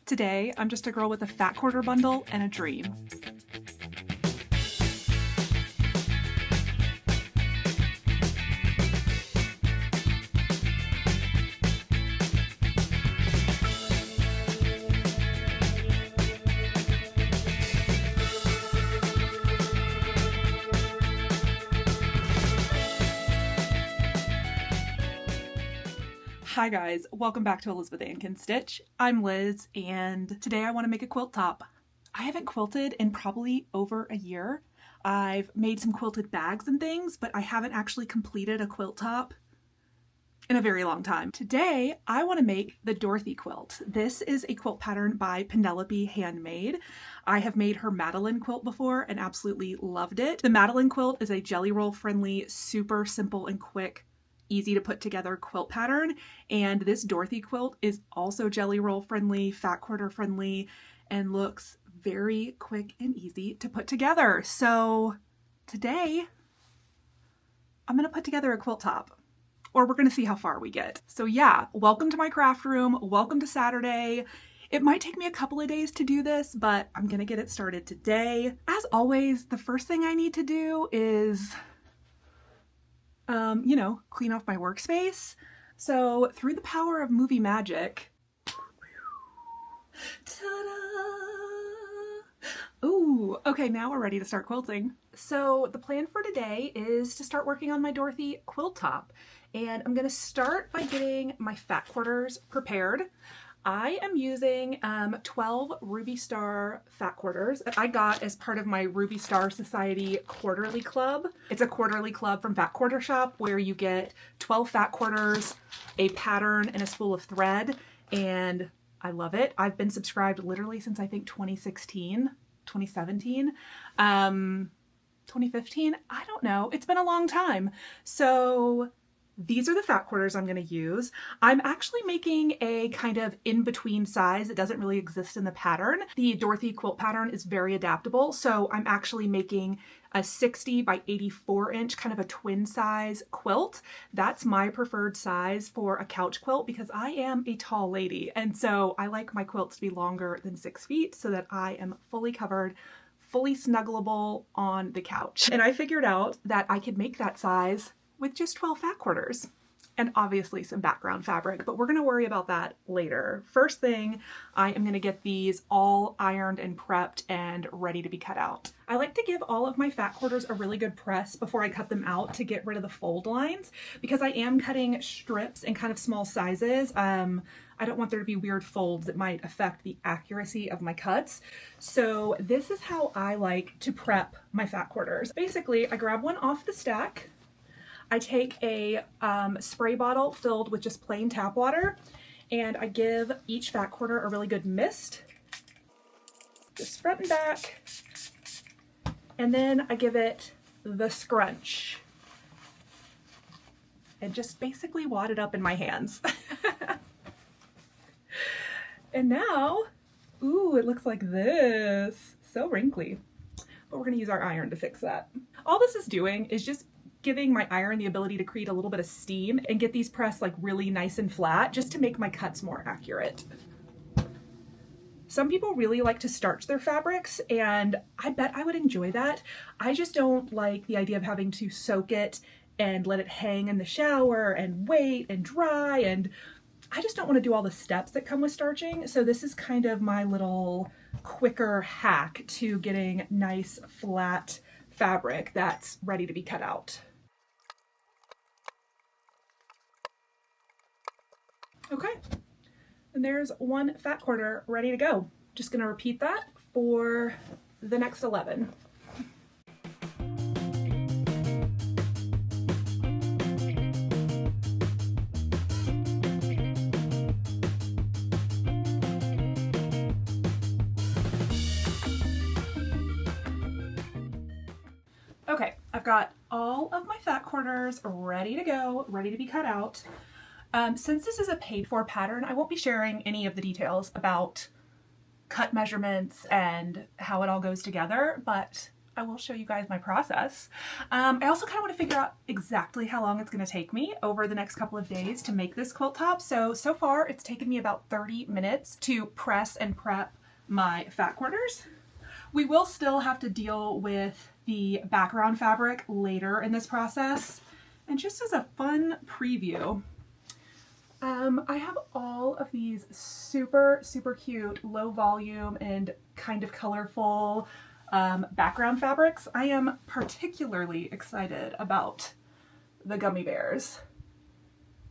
Today, I'm just a girl with a fat quarter bundle and a dream. Hi guys, welcome back to Elizabeth Ann Can Stitch. I'm Liz, and today I want to make a quilt top. I haven't quilted in probably over a year. I've made some quilted bags and things, but I haven't actually completed a quilt top in a very long time. Today, I want to make the Dorothy quilt. This is a quilt pattern by Penelope Handmade. I have made her Madeline quilt before and absolutely loved it. The Madeline quilt is a jelly roll friendly, super simple and quick, easy to put together quilt pattern, and this Dorothy quilt is also jelly roll friendly, fat quarter friendly, and looks very quick and easy to put together. So today I'm gonna put together a quilt top, or we're gonna see how far we get. So yeah, welcome to my craft room, welcome to Saturday. It might take me a couple of days to do this, but I'm gonna get it started today. As always, the first thing I need to do is clean off my workspace. So through the power of movie magic, ta-da! Ooh, okay, now we're ready to start quilting. So the plan for today is to start working on my Dorothy quilt top. And I'm gonna start by getting my fat quarters prepared. I am using 12 Ruby Star fat quarters that I got as part of my Ruby Star Society quarterly club. It's a quarterly club from Fat Quarter Shop where you get 12 fat quarters, a pattern, and a spool of thread, and I love it. I've been subscribed literally since I think 2016, 2017, 2015, I don't know. It's been a long time. So these are the fat quarters I'm going to use. I'm actually making a kind of in-between size that doesn't really exist in the pattern. The Dorothy quilt pattern is very adaptable, so I'm actually making a 60 by 84 inch, kind of a twin size quilt. That's my preferred size for a couch quilt because I am a tall lady, and so I like my quilts to be longer than 6 feet so that I am fully covered, fully snuggleable on the couch. And I figured out that I could make that size with just 12 fat quarters and obviously some background fabric, but we're going to worry about that later. First thing, I am going to get these all ironed and prepped and ready to be cut out. I like to give all of my fat quarters a really good press before I cut them out to get rid of the fold lines because I am cutting strips in kind of small sizes. I don't want there to be weird folds that might affect the accuracy of my cuts. So this is how I like to prep my fat quarters. Basically, I grab one off the stack. I take a spray bottle filled with just plain tap water, and I give each fat quarter a really good mist, just front and back, and then I give it the scrunch and just basically wad it up in my hands. And now, ooh, it looks like this. So wrinkly. But we're gonna use our iron to fix that. All this is doing is just giving my iron the ability to create a little bit of steam and get these pressed like really nice and flat just to make my cuts more accurate. Some people really like to starch their fabrics, and I bet I would enjoy that. I just don't like the idea of having to soak it and let it hang in the shower and wait and dry, and I just don't want to do all the steps that come with starching. So this is kind of my little quicker hack to getting nice flat fabric that's ready to be cut out. Okay, and there's one fat quarter ready to go. Just gonna repeat that for the next 11. Okay, I've got all of my fat quarters ready to go, ready to be cut out. Since this is a paid for pattern, I won't be sharing any of the details about cut measurements and how it all goes together, but I will show you guys my process. I also kind of want to figure out exactly how long it's going to take me over the next couple of days to make this quilt top. So far it's taken me about 30 minutes to press and prep my fat quarters. We will still have to deal with the background fabric later in this process. And just as a fun preview, I have all of these super cute, low volume and kind of colorful background fabrics. I am particularly excited about the gummy bears.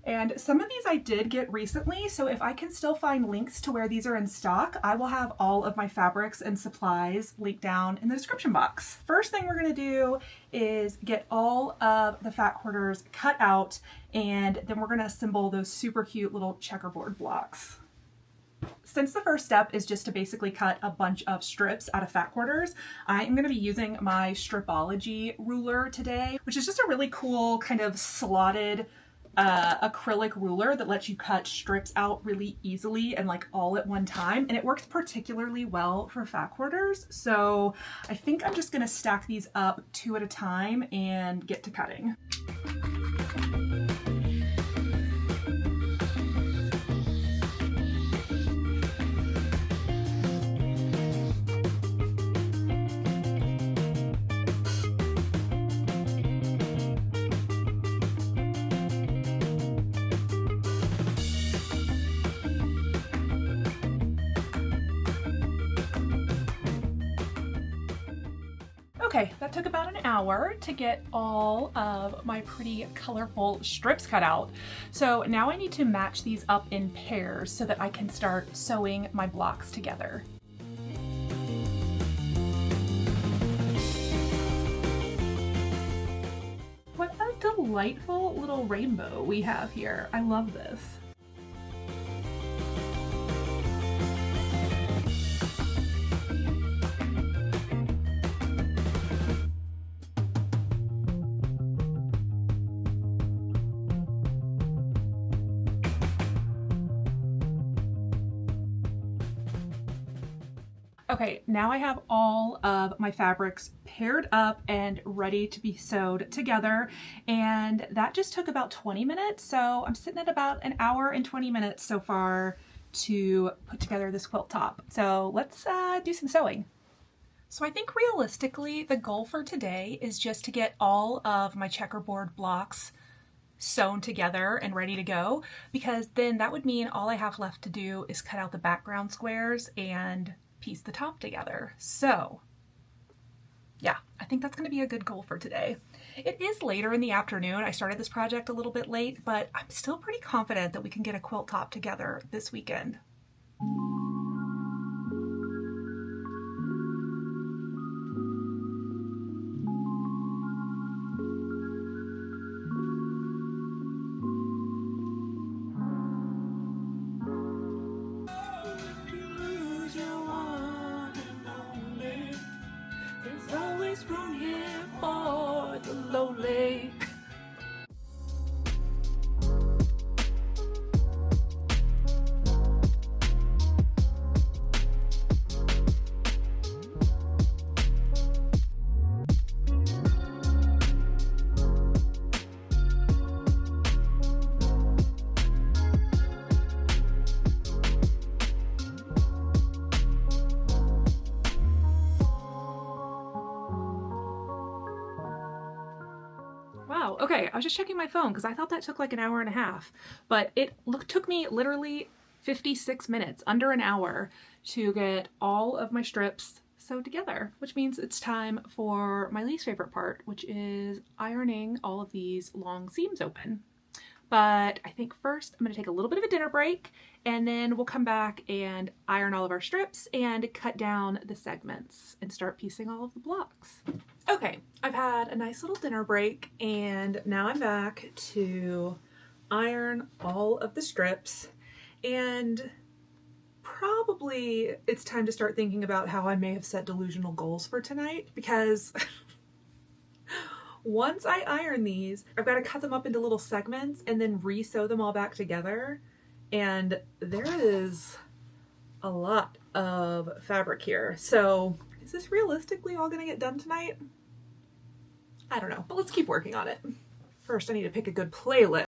And some of these I did get recently, so if I can still find links to where these are in stock, I will have all of my fabrics and supplies linked down in the description box. First thing we're gonna do is get all of the fat quarters cut out, and then we're gonna assemble those super cute little checkerboard blocks. Since the first step is just to basically cut a bunch of strips out of fat quarters, I am going to be using my Stripology ruler today, which is just a really cool kind of slotted acrylic ruler that lets you cut strips out really easily and like all at one time, and it works particularly well for fat quarters. So I think I'm just going to stack these up 2 at a time and get to cutting. Okay, that took about an hour to get all of my pretty colorful strips cut out. So now I need to match these up in pairs so that I can start sewing my blocks together. What a delightful little rainbow we have here. I love this. Okay, now I have all of my fabrics paired up and ready to be sewed together, and that just took about 20 minutes, so I'm sitting at about an hour and 20 minutes so far to put together this quilt top. So let's do some sewing. So I think realistically the goal for today is just to get all of my checkerboard blocks sewn together and ready to go, because then that would mean all I have left to do is cut out the background squares and piece the top together. So yeah, I think that's going to be a good goal for today. It is later in the afternoon. I started this project a little bit late, but I'm still pretty confident that we can get a quilt top together this weekend. Room here for the lowly. Wow, okay, I was just checking my phone because I thought that took like an hour and a half, but it took me literally 56 minutes, under an hour, to get all of my strips sewed together, which means it's time for my least favorite part, which is ironing all of these long seams open. But I think first I'm going to take a little bit of a dinner break, and then we'll come back and iron all of our strips and cut down the segments and start piecing all of the blocks. Okay, I've had a nice little dinner break, and now I'm back to iron all of the strips, and probably it's time to start thinking about how I may have set delusional goals for tonight, because once I iron these, I've got to cut them up into little segments and then re-sew them all back together, and there is a lot of fabric here. So Is this realistically all gonna get done tonight? I don't know, but let's keep working on it. First, I need to pick a good playlist.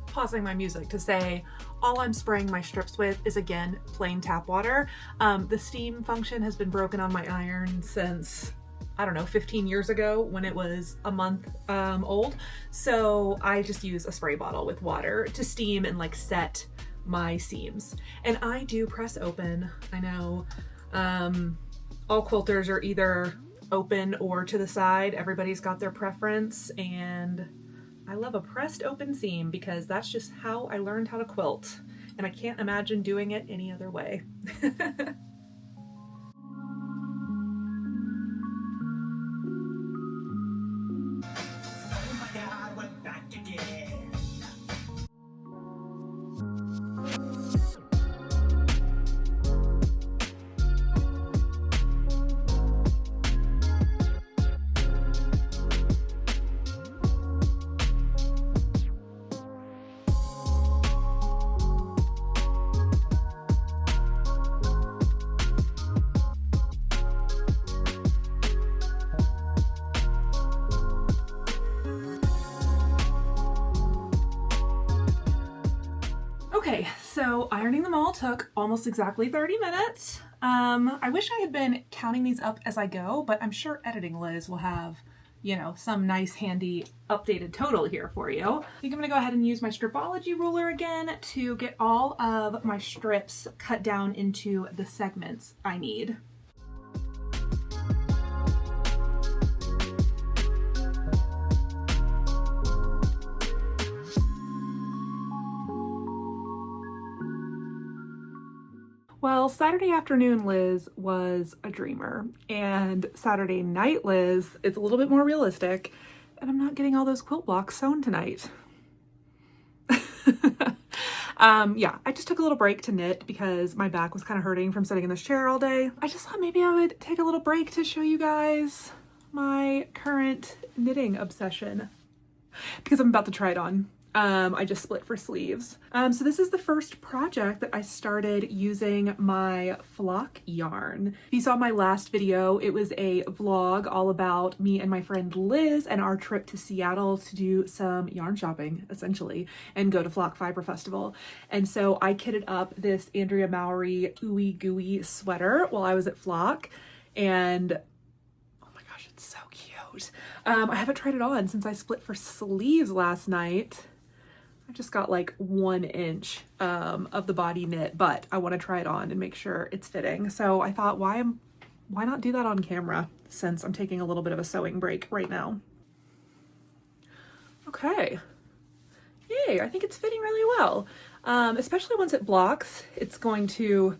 Pausing my music to say all I'm spraying my strips with is, again, plain tap water. The steam function has been broken on my iron since, I don't know, 15 years ago when it was a month old. So I just use a spray bottle with water to steam and like set my seams. And I do press open. I know all quilters are either open or to the side. Everybody's got their preference, and I love a pressed open seam because that's just how I learned how to quilt, and I can't imagine doing it any other way. Okay, so ironing them all took almost exactly 30 minutes. I wish I had been counting these up as I go, but I'm sure editing Liz will have, you know, some nice handy updated total here for you. I think I'm gonna go ahead and use my stripology ruler again to get all of my strips cut down into the segments I need. Well, Saturday afternoon Liz was a dreamer, and Saturday night Liz is a little bit more realistic, and I'm not getting all those quilt blocks sewn tonight. Yeah, I just took a little break to knit because my back was kind of hurting from sitting in this chair all day. I just thought maybe I would take a little break to show you guys my current knitting obsession because I'm about to try it on. I just split for sleeves. So this is the first project that I started using my flock yarn. If you saw my last video, it was a vlog all about me and my friend Liz and our trip to Seattle to do some yarn shopping, essentially, and go to Flock Fiber Festival. And so I kitted up this Andrea Mowry ooey gooey sweater while I was at Flock, and oh my gosh, it's so cute. I haven't tried it on since I split for sleeves last night. I just got like 1 inch of the body knit, but I want to try it on and make sure it's fitting. So I thought, why not do that on camera since I'm taking a little bit of a sewing break right now. Okay. Yay, I think it's fitting really well. Especially once it blocks, it's going to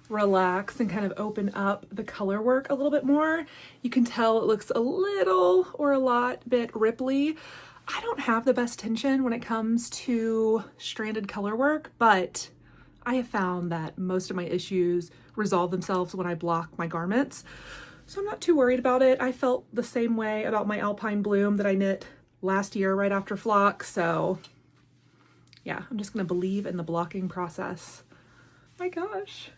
relax and kind of open up the color work a little bit more. You can tell it looks a little or a lot bit ripply. I don't have the best tension when it comes to stranded color work, but I have found that most of my issues resolve themselves when I block my garments. So I'm not too worried about it. I felt the same way about my Alpine Bloom that I knit last year right after Flock. So yeah, I'm just gonna believe in the blocking process. My gosh.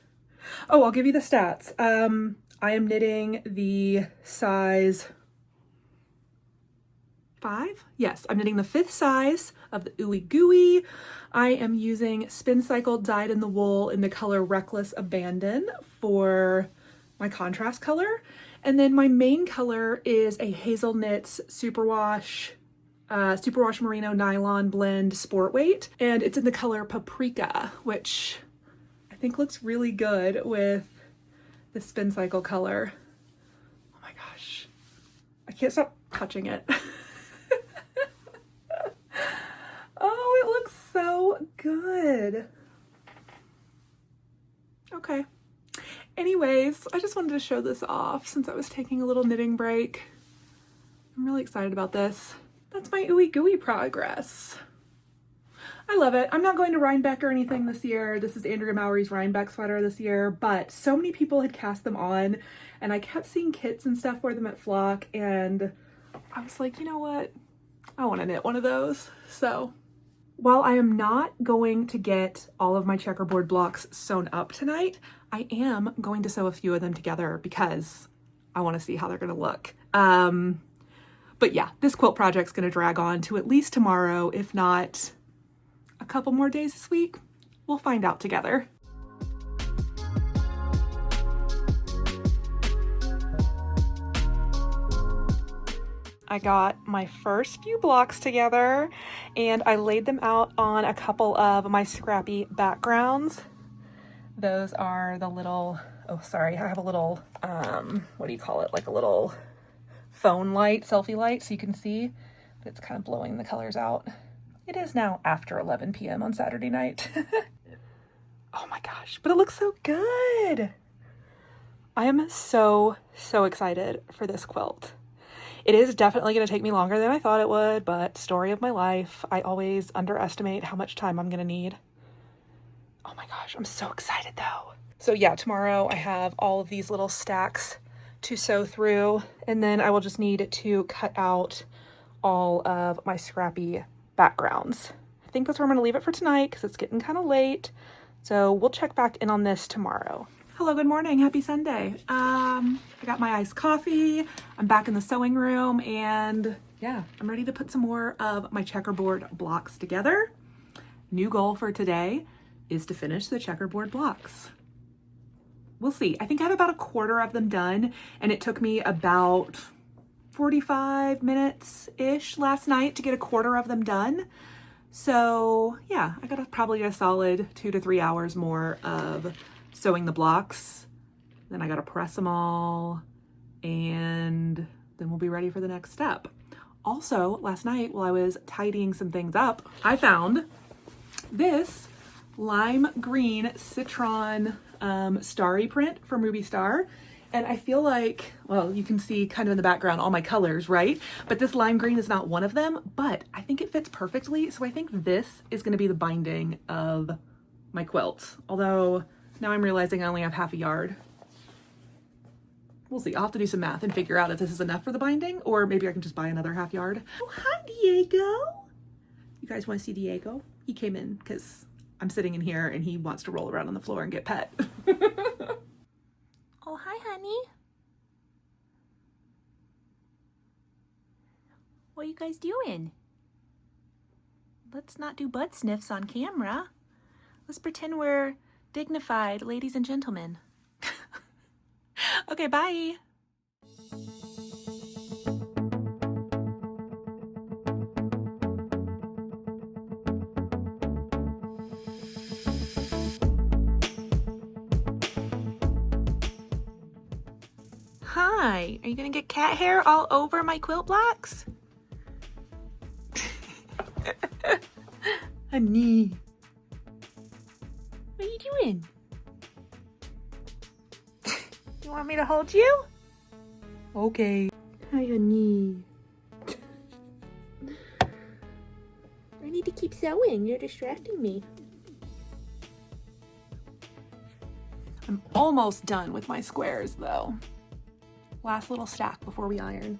Oh, I'll give you the stats. I am knitting the size 5? Yes, I'm knitting the 5th size of the ooey gooey. I am using Spin Cycle dyed in the wool in the color Reckless Abandon for my contrast color. And then my main color is a Hazel Knits Superwash Merino Nylon Blend Sport Weight. And it's in the color Paprika, which I think looks really good with the Spin Cycle color. Oh my gosh. I can't stop touching it. Oh, it looks so good. Okay. Anyways, I just wanted to show this off since I was taking a little knitting break. I'm really excited about this. That's my ooey gooey progress. I love it. I'm not going to Rhinebeck or anything this year. This is Andrea Mowry's Rhinebeck sweater this year, but so many people had cast them on and I kept seeing kits and stuff wear them at Flock and I was like, you know what? I want to knit one of those. So while I am not going to get all of my checkerboard blocks sewn up tonight, I am going to sew a few of them together because I want to see how they're going to look. But yeah, this quilt project's going to drag on to at least tomorrow, if not a couple more days this week. We'll find out together. I got my first few blocks together and I laid them out on a couple of my scrappy backgrounds. Those are the little, oh sorry, I have a little, what do you call it? Like a little phone light, selfie light, so you can see, but it's kind of blowing the colors out. It is now after 11 p.m. on Saturday night. Oh my gosh, but it looks so good. I am so excited for this quilt. It is definitely going to take me longer than I thought it would, but story of my life. I always underestimate how much time I'm going to need. Oh my gosh, I'm so excited though. So yeah, tomorrow I have all of these little stacks to sew through, and then I will just need to cut out all of my scrappy backgrounds. I think that's where I'm going to leave it for tonight because it's getting kind of late. So we'll check back in on this tomorrow. Hello, good morning, happy Sunday. I got my iced coffee, I'm back in the sewing room, and yeah, I'm ready to put some more of my checkerboard blocks together. New goal for today is to finish the checkerboard blocks. We'll see. I think I have about a quarter of them done, and it took me about 45 minutes-ish last night to get a quarter of them done. So yeah, I got probably a solid 2 to 3 hours more of sewing the blocks. Then I gotta press them all, and then we'll be ready for the next step. Also, last night while I was tidying some things up, I found this lime green citron starry print from Ruby Star. And I feel like, well, you can see kind of in the background all my colors, right? But this lime green is not one of them, but I think it fits perfectly. So I think this is gonna be the binding of my quilt. Although now I'm realizing I only have half a yard. We'll see, I'll have to do some math and figure out if this is enough for the binding, or maybe I can just buy another half yard. Oh, hi, Diego. You guys wanna see Diego? He came in because I'm sitting in here and he wants to roll around on the floor and get pet. Oh, hi, honey. What are you guys doing? Let's not do butt sniffs on camera. Let's pretend we're dignified ladies and gentlemen. Okay, bye. Hi, are you gonna get cat hair all over my quilt blocks? Honey. What are you doing? You want me to hold you? Okay. Hi, honey. I need to keep sewing. You're distracting me. I'm almost done with my squares, though. Last little stack before we iron.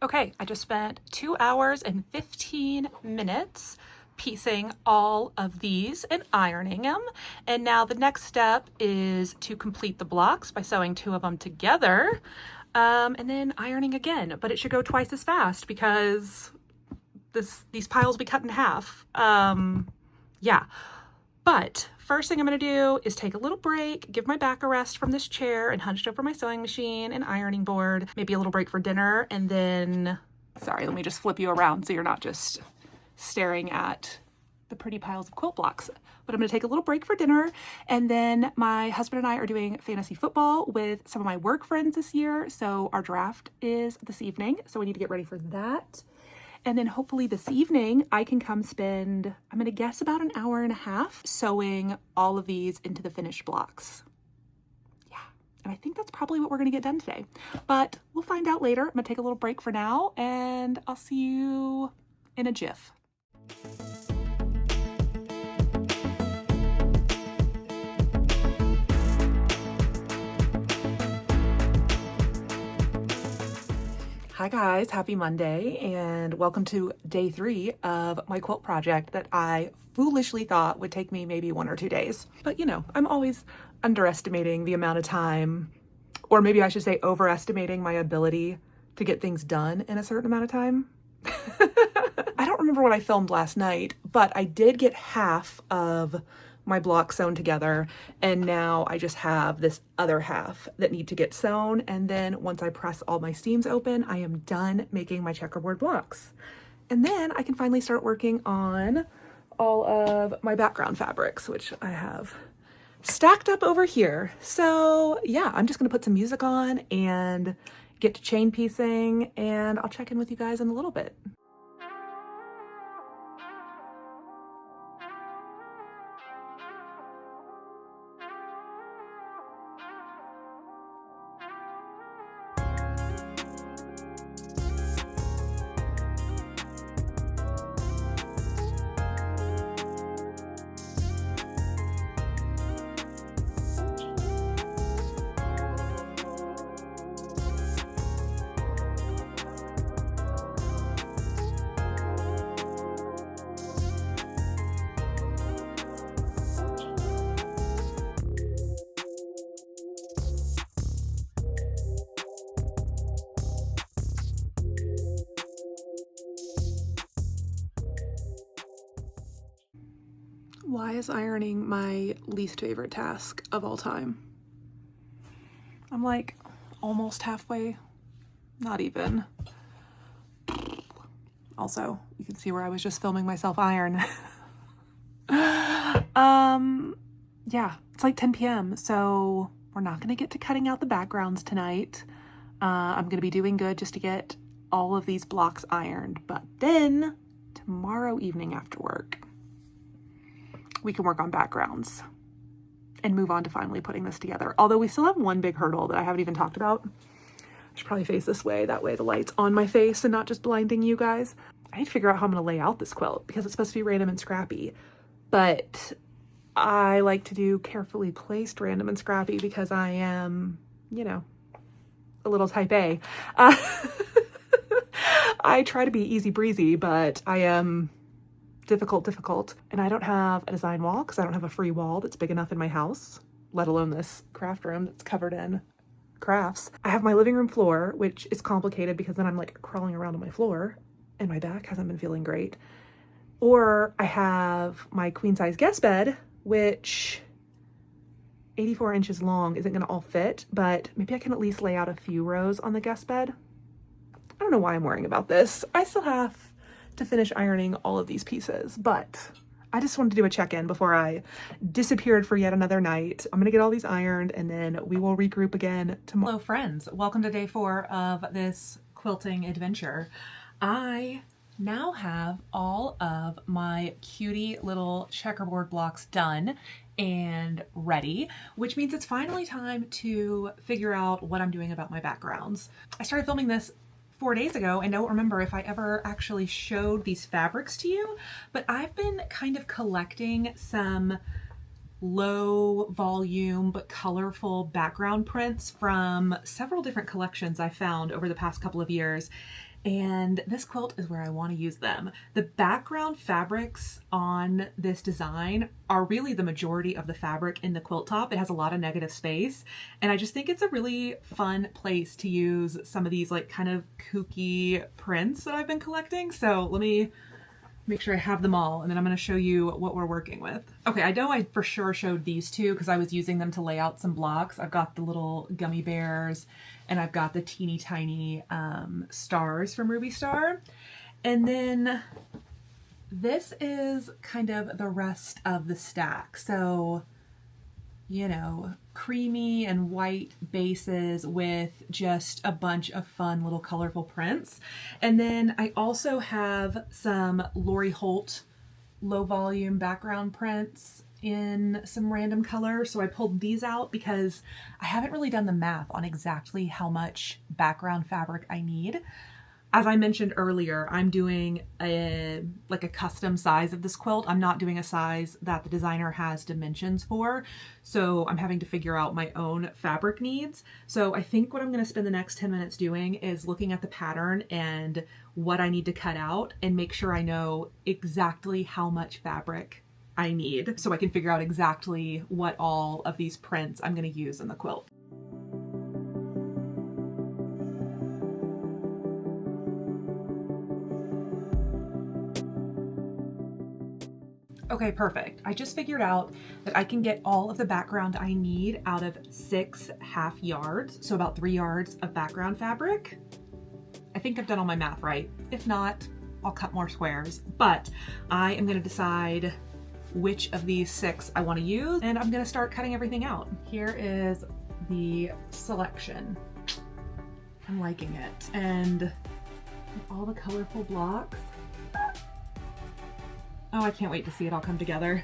Okay, I just spent 2 hours and 15 minutes piecing all of these and ironing them. And now the next step is to complete the blocks by sewing 2 of them together and then ironing again. But it should go twice as fast because these piles will be cut in half. Yeah. But first thing I'm gonna do is take a little break, give my back a rest from this chair and hunched over my sewing machine and ironing board, maybe a little break for dinner, and then, sorry, let me just flip you around so you're not just staring at the pretty piles of quilt blocks. But I'm gonna take a little break for dinner, and then my husband and I are doing fantasy football with some of my work friends this year, so our draft is this evening, so we need to get ready for that. And then hopefully this evening I can come spend, I'm gonna guess about an hour and a half sewing all of these into the finished blocks. Yeah, and I think that's probably what we're gonna get done today, but we'll find out later. I'm gonna take a little break for now, and I'll see you in a jiff. Hi guys, happy Monday, and welcome to day 3 of my quilt project that I foolishly thought would take me maybe 1 or 2 days. But you know, I'm always underestimating the amount of time, or maybe I should say overestimating my ability to get things done in a certain amount of time. I don't remember what I filmed last night, but I did get half of my block sewn together, and now I just have this other half that need to get sewn, and then once I press all my seams open, I am done making my checkerboard blocks. And then I can finally start working on all of my background fabrics, which I have stacked up over here. So yeah, I'm just gonna put some music on and get to chain piecing, and I'll check in with you guys in a little bit. Why is ironing my least favorite task of all time? I'm like almost halfway, not even. Also, you can see where I was just filming myself iron. Yeah, it's like 10 p.m. so we're not gonna get to cutting out the backgrounds tonight. I'm gonna be doing good just to get all of these blocks ironed, but then tomorrow evening after work, we can work on backgrounds and move on to finally putting this together. Although we still have one big hurdle that I haven't even talked about. I should probably face this way. That way the light's on my face and not just blinding you guys. I need to figure out how I'm gonna lay out this quilt because it's supposed to be random and scrappy. But I like to do carefully placed random and scrappy because I am, you know, a little type A. I try to be easy breezy, but I am difficult, and I don't have a design wall because I don't have a free wall that's big enough in my house, let alone this craft room that's covered in crafts. I have my living room floor, which is complicated because then I'm like crawling around on my floor and my back hasn't been feeling great. Or I have my queen size guest bed, which 84 inches long isn't gonna all fit, but maybe I can at least lay out a few rows on the guest bed. I don't know why I'm worrying about this. I still have to finish ironing all of these pieces, but I just wanted to do a check-in before I disappeared for yet another night. I'm gonna get all these ironed and then we will regroup again tomorrow. Hello friends, welcome to day 4 of this quilting adventure. I now have all of my cutie little checkerboard blocks done and ready, which means it's finally time to figure out what I'm doing about my backgrounds. I started filming this 4 days ago and don't remember if I ever actually showed these fabrics to you, but I've been kind of collecting some low volume but colorful background prints from several different collections I found over the past couple of years. And this quilt is where I want to use them. The background fabrics on this design are really the majority of the fabric in the quilt top. It has a lot of negative space. And I just think it's a really fun place to use some of these like kind of kooky prints that I've been collecting. So let me make sure I have them all, and then I'm going to show you what we're working with. Okay, I know I for sure showed these two because I was using them to lay out some blocks. I've got the little gummy bears, and I've got the teeny tiny stars from Ruby Star. And then this is kind of the rest of the stack. So, you know, creamy and white bases with just a bunch of fun little colorful prints. And then I also have some Lori Holt low volume background prints in some random color. So I pulled these out because I haven't really done the math on exactly how much background fabric I need. As I mentioned earlier, I'm doing a custom size of this quilt. I'm not doing a size that the designer has dimensions for. So I'm having to figure out my own fabric needs. So I think what I'm going to spend the next 10 minutes doing is looking at the pattern and what I need to cut out and make sure I know exactly how much fabric I need so I can figure out exactly what all of these prints I'm going to use in the quilt. Okay, perfect. I just figured out that I can get all of the background I need out of 6 half yards, so about 3 yards of background fabric. I think I've done all my math right. If not, I'll cut more squares, but I am gonna decide which of these 6 I wanna use, and I'm gonna start cutting everything out. Here is the selection. I'm liking it. And all the colorful blocks. Oh, I can't wait to see it all come together.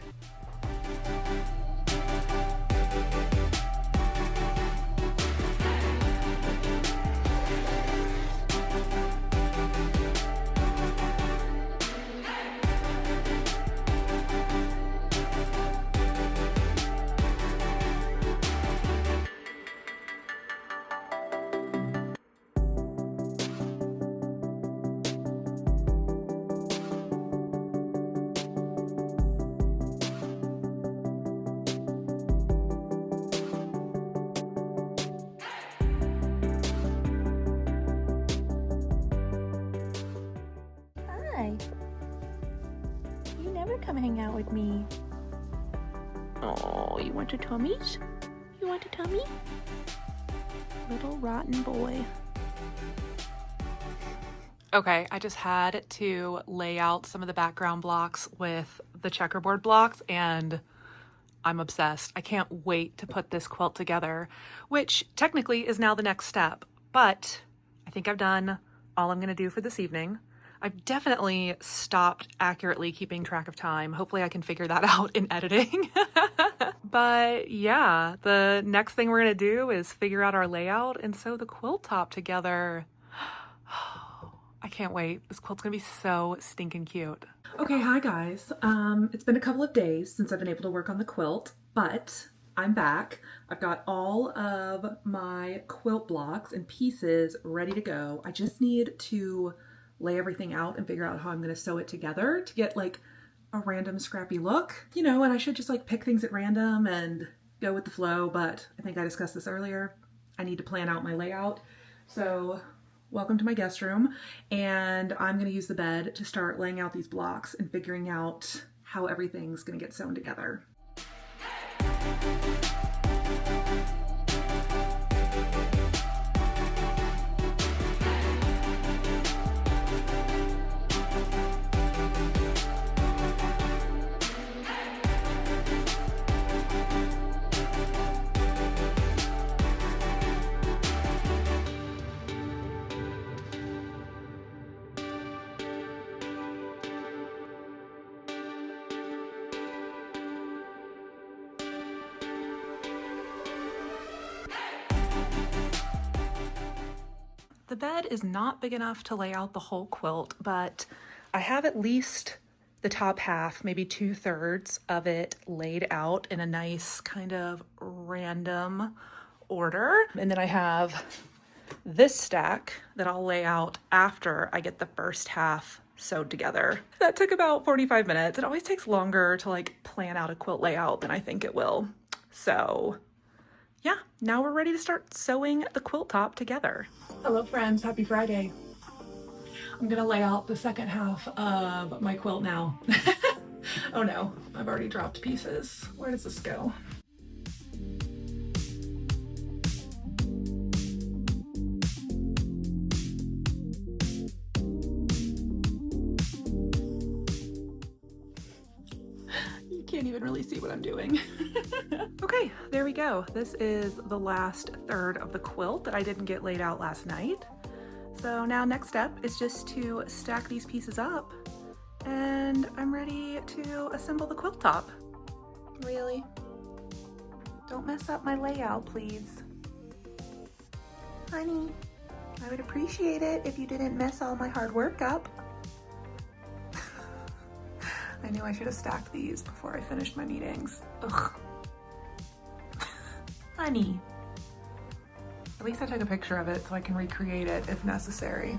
You never come hang out with me. Oh, you want your tummies? You want a tummy? Little rotten boy. Okay, I just had to lay out some of the background blocks with the checkerboard blocks, and I'm obsessed. I can't wait to put this quilt together, which technically is now the next step, but I think I've done all I'm gonna do for this evening. I've definitely stopped accurately keeping track of time. Hopefully I can figure that out in editing. But yeah, the next thing we're gonna do is figure out our layout and sew the quilt top together. I can't wait. This quilt's gonna be so stinking cute. Okay, hi guys. It's been a couple of days since I've been able to work on the quilt, but I'm back. I've got all of my quilt blocks and pieces ready to go. I just need to lay everything out and figure out how I'm gonna sew it together to get like a random scrappy look, you know, and I should just like pick things at random and go with the flow, but I think I discussed this earlier. I need to plan out my layout. So welcome to my guest room, and I'm gonna use the bed to start laying out these blocks and figuring out how everything's gonna get sewn together. The bed is not big enough to lay out the whole quilt, but I have at least the top half, maybe 2/3 of it laid out in a nice kind of random order. And then I have this stack that I'll lay out after I get the first half sewed together. That took about 45 minutes. It always takes longer to like plan out a quilt layout than I think it will. So yeah, now we're ready to start sewing the quilt top together. Hello friends, happy Friday. I'm gonna lay out the second half of my quilt now. Oh no, I've already dropped pieces. Where does this go? You can't even really see what I'm doing. Okay, there we go. This is the last third of the quilt that I didn't get laid out last night. So now next step is just to stack these pieces up, and I'm ready to assemble the quilt top. Really? Don't mess up my layout, please. Honey, I would appreciate it if you didn't mess all my hard work up. I knew I should have stacked these before I finished my meetings. Ugh. Honey. At least I took a picture of it so I can recreate it if necessary.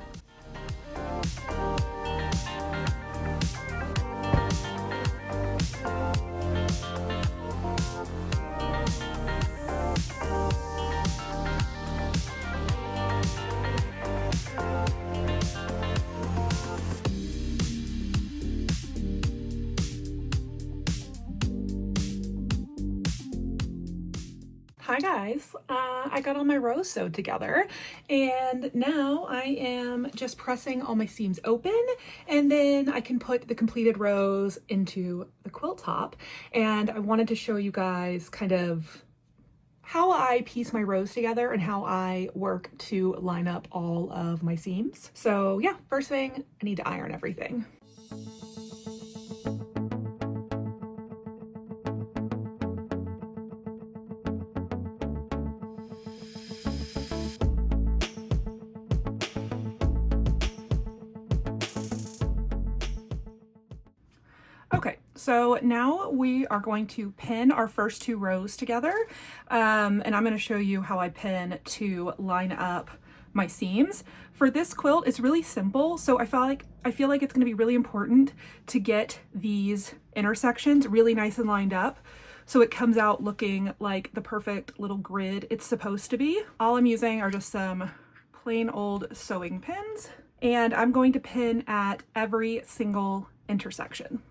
Hi guys, I got all my rows sewed together and now I am just pressing all my seams open, and then I can put the completed rows into the quilt top. And I wanted to show you guys kind of how I piece my rows together and how I work to line up all of my seams. So yeah, first thing, I need to iron everything. Okay, so now we are going to pin our first two rows together, and I'm going to show you how I pin to line up my seams. For this quilt, it's really simple, so I feel like it's going to be really important to get these intersections really nice and lined up so it comes out looking like the perfect little grid it's supposed to be. All I'm using are just some plain old sewing pins, and I'm going to pin at every single intersection.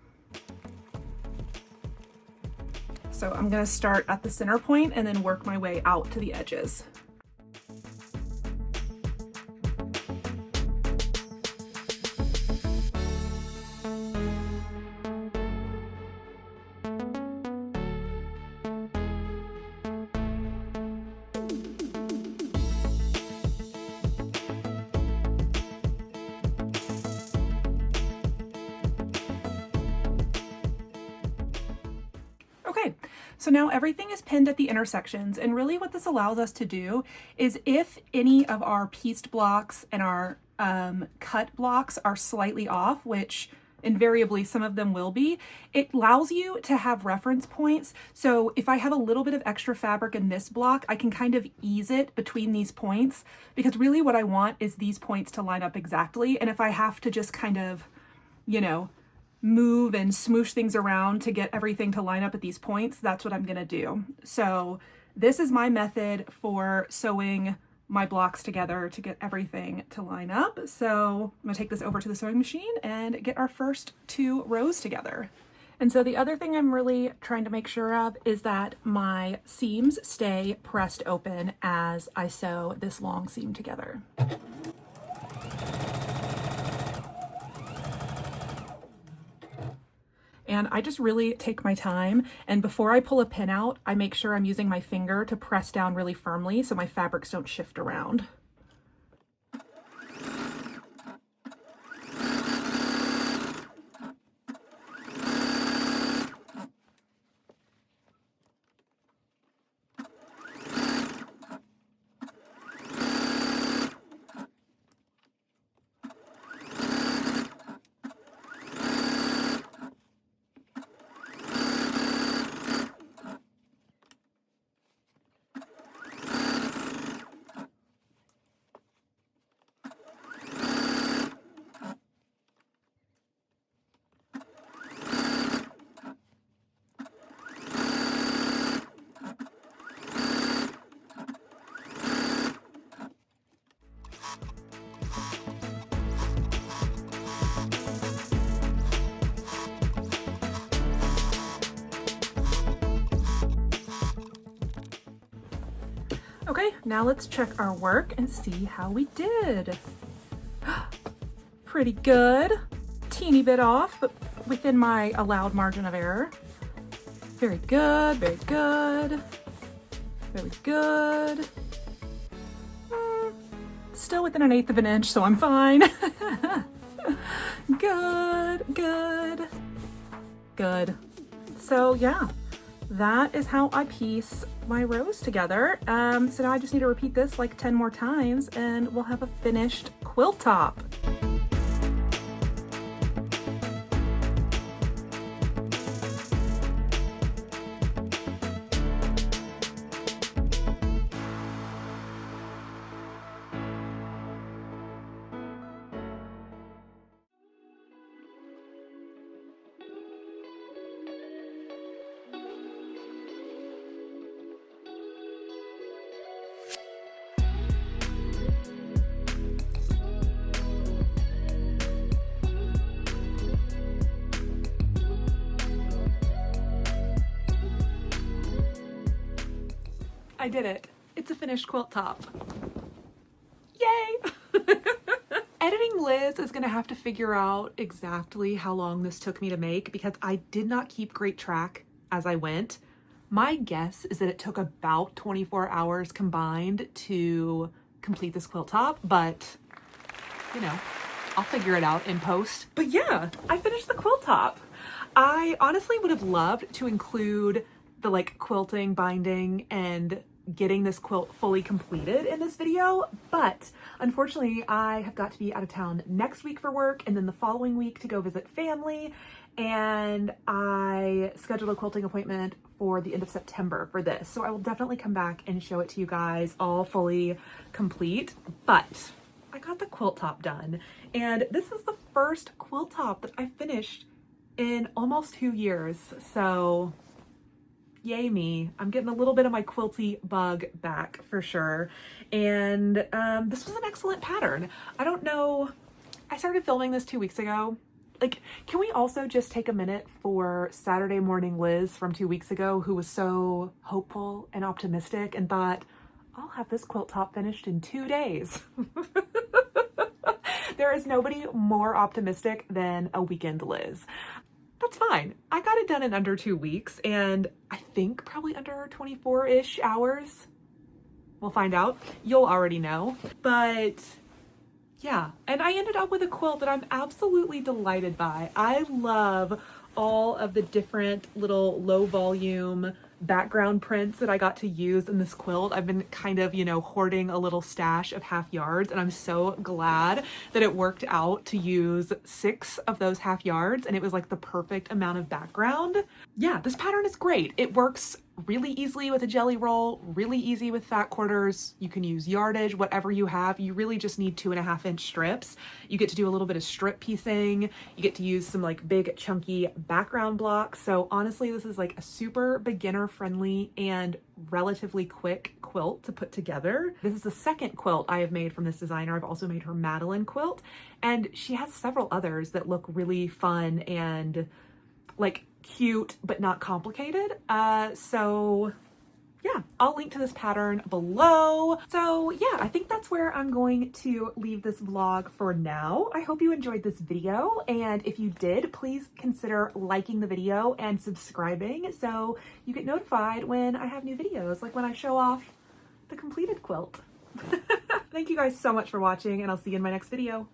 So I'm going to start at the center point and then work my way out to the edges. Okay, so now everything is pinned at the intersections, and really what this allows us to do is if any of our pieced blocks and our cut blocks are slightly off, which invariably some of them will be, it allows you to have reference points. So if I have a little bit of extra fabric in this block, I can kind of ease it between these points, because really what I want is these points to line up exactly. And if I have to just kind of, you know, move and smoosh things around to get everything to line up at these points, that's what I'm gonna do. So this is my method for sewing my blocks together to get everything to line up. So I'm gonna take this over to the sewing machine and get our first two rows together. And so the other thing I'm really trying to make sure of is that my seams stay pressed open as I sew this long seam together. And I just really take my time, and before I pull a pin out, I make sure I'm using my finger to press down really firmly so my fabrics don't shift around. Okay, now let's check our work and see how we did. Pretty good. Teeny bit off, but within my allowed margin of error. Very good, very good. Very good. Still within 1/8 of an inch, so I'm fine. Good, good, good. So yeah, that is how I piece my rows together. So now I just need to repeat this like 10 more times and we'll have a finished quilt top. I did it. It's a finished quilt top. Yay! Editing Liz is gonna have to figure out exactly how long this took me to make because I did not keep great track as I went. My guess is that it took about 24 hours combined to complete this quilt top, but you know, I'll figure it out in post. But yeah, I finished the quilt top. I honestly would have loved to include the like quilting, binding, and getting this quilt fully completed in this video, but unfortunately I have got to be out of town next week for work and then the following week to go visit family, and I scheduled a quilting appointment for the end of September for this, so I will definitely come back and show it to you guys all fully complete. But I got the quilt top done, and this is the first quilt top that I finished in almost 2 years, so yay me. I'm getting a little bit of my quilty bug back for sure. And this was an excellent pattern. I don't know, I started filming this 2 weeks ago. Like, can we also just take a minute for Saturday Morning Liz from 2 weeks ago, who was so hopeful and optimistic and thought, I'll have this quilt top finished in 2 days. There is nobody more optimistic than a weekend Liz. That's fine. I got it done in under 2 weeks, and I think probably under 24-ish hours. We'll find out. You'll already know. But yeah, and I ended up with a quilt that I'm absolutely delighted by. I love all of the different little low volume background prints that I got to use in this quilt. I've been kind of, you know, hoarding a little stash of half yards, and I'm so glad that it worked out to use 6 of those half yards, and it was like the perfect amount of background. Yeah, this pattern is great. It works really easily with a jelly roll, really easy with fat quarters. You can use yardage, whatever you have. You really just need 2.5-inch strips. You get to do a little bit of strip piecing. You get to use some like big chunky background blocks. So honestly, this is like a super beginner friendly and relatively quick quilt to put together. This is the second quilt I have made from this designer. I've also made her Madeline quilt, and she has several others that look really fun and like cute but not complicated. So yeah, I'll link to this pattern below. So yeah, I think that's where I'm going to leave this vlog for now. I hope you enjoyed this video, and if you did, please consider liking the video and subscribing so you get notified when I have new videos, like when I show off the completed quilt. Thank you guys so much for watching, and I'll see you in my next video.